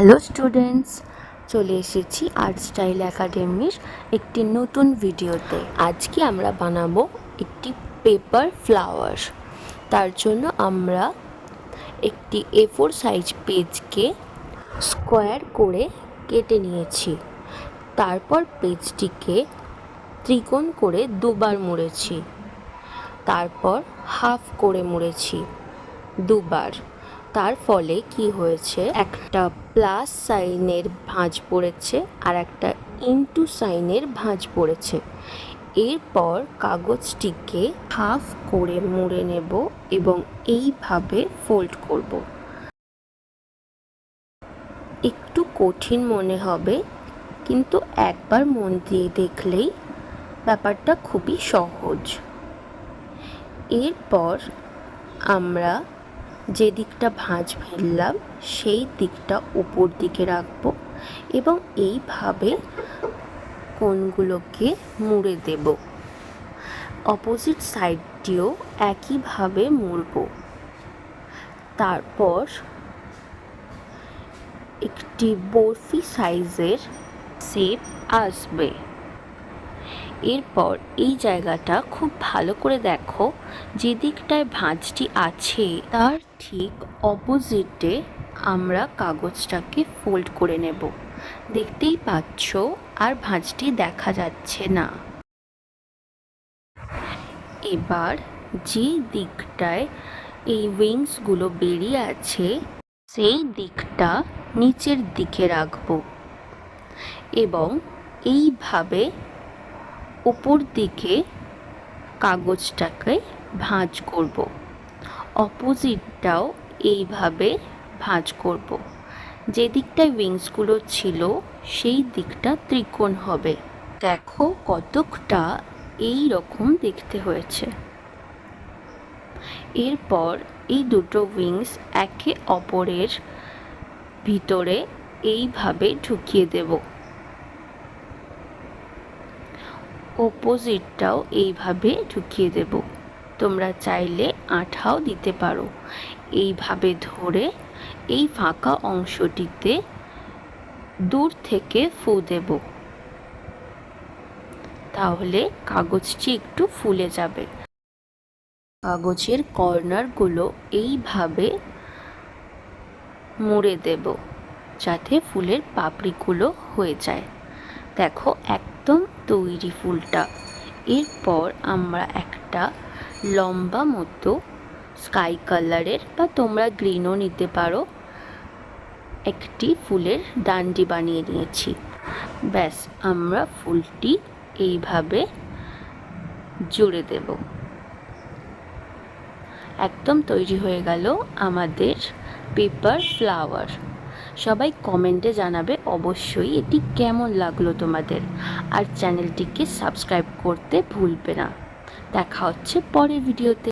Hello students, চলে এসেছি art style একাডেমির একটি নতুন ভিডিওতে। আজকে আমরা বানাবো একটি পেপার ফ্লাওয়ার। তার জন্য আমরা একটি A4 সাইজ পেজকে স্কোয়ার করে কেটে নিয়েছি। তারপর পেজটিকে ত্রিকোণ করে দুবার মুড়েছি, তারপর হাফ করে মুড়েছি দুবার। তার ফলে কি হয়েছে, একটা প্লাস সাইনের ভাঁজ পড়েছে আর একটা ইনটু সাইনের ভাঁজ পড়েছে। এরপর কাগজটিকে হাফ করে মুড়ে নেব এবং এইভাবে ফোল্ড করব। একটু কঠিন মনে হবে, কিন্তু একবার মন দিয়ে দেখলেই ব্যাপারটা খুবই সহজ। এরপর আমরা যে দিকটা ভাঁজ ফেললাম সেই দিকটা উপর দিকে রাখব এবং এইভাবে কোণগুলোকে মুড়ে দেব। অপোজিট সাইডটিও একইভাবে মুড়ব। তারপর একটি বরফি সাইজের শেপ আসবে। এরপর এই জায়গাটা খুব ভালো করে দেখো, যে দিকটায় ভাঁজটি আছে তার ঠিক অপোজিটে আমরা কাগজটাকে ফোল্ড করে নেব। দেখতেই পাচ্ছ আর ভাঁজটি দেখা যাচ্ছে না। এবার যে দিকটায় এই উইংসগুলো বেরিয়ে আছে সেই দিকটা নিচের দিকে রাখব এবং এইভাবে উপর দিকে কাগজটাকে ভাঁজ করব। অপোজিটটাও এইভাবে ভাঁজ করব। যে দিকটায় উইংসগুলো ছিল সেই দিকটা ত্রিকোণ হবে। দেখো কতকটা এই রকম দেখতে হয়েছে। এরপর এই দুটো উইংস একে অপরের ভিতরে এইভাবে ঢুকিয়ে দেব। অপোজিটটাও এইভাবে ঢুকিয়ে দেব। তোমরা চাইলে আঠাও দিতে পারো। এইভাবে ধরে এই ফাঁকা অংশটিতে দূর থেকে ফু দেব, তাহলে কাগজটি একটু ফুলে যাবে। কাগজের কর্নারগুলো এইভাবে মুড়ে দেব যাতে ফুলের পাপড়িগুলো হয়ে যায়। দেখো একদম তৈরি ফুলটা। এরপর আমরা একটা লম্বা মতো স্কাই কালারের বা তোমরা গ্রিনও নিতে পারো একটি ফুলের ডান্ডি বানিয়ে নিয়েছি। ব্যাস, আমরা ফুলটি এইভাবে জুড়ে দেব। একদম তৈরি হয়ে গেল আমাদের পেপার ফ্লাওয়ার। সবাই কমেন্টে জানাবে অবশ্যই এটি কেমন লাগলো তোমাদের, আর চ্যানেলটিকে সাবস্ক্রাইব করতে ভুলবে না। দেখা হচ্ছে পরের ভিডিওতে।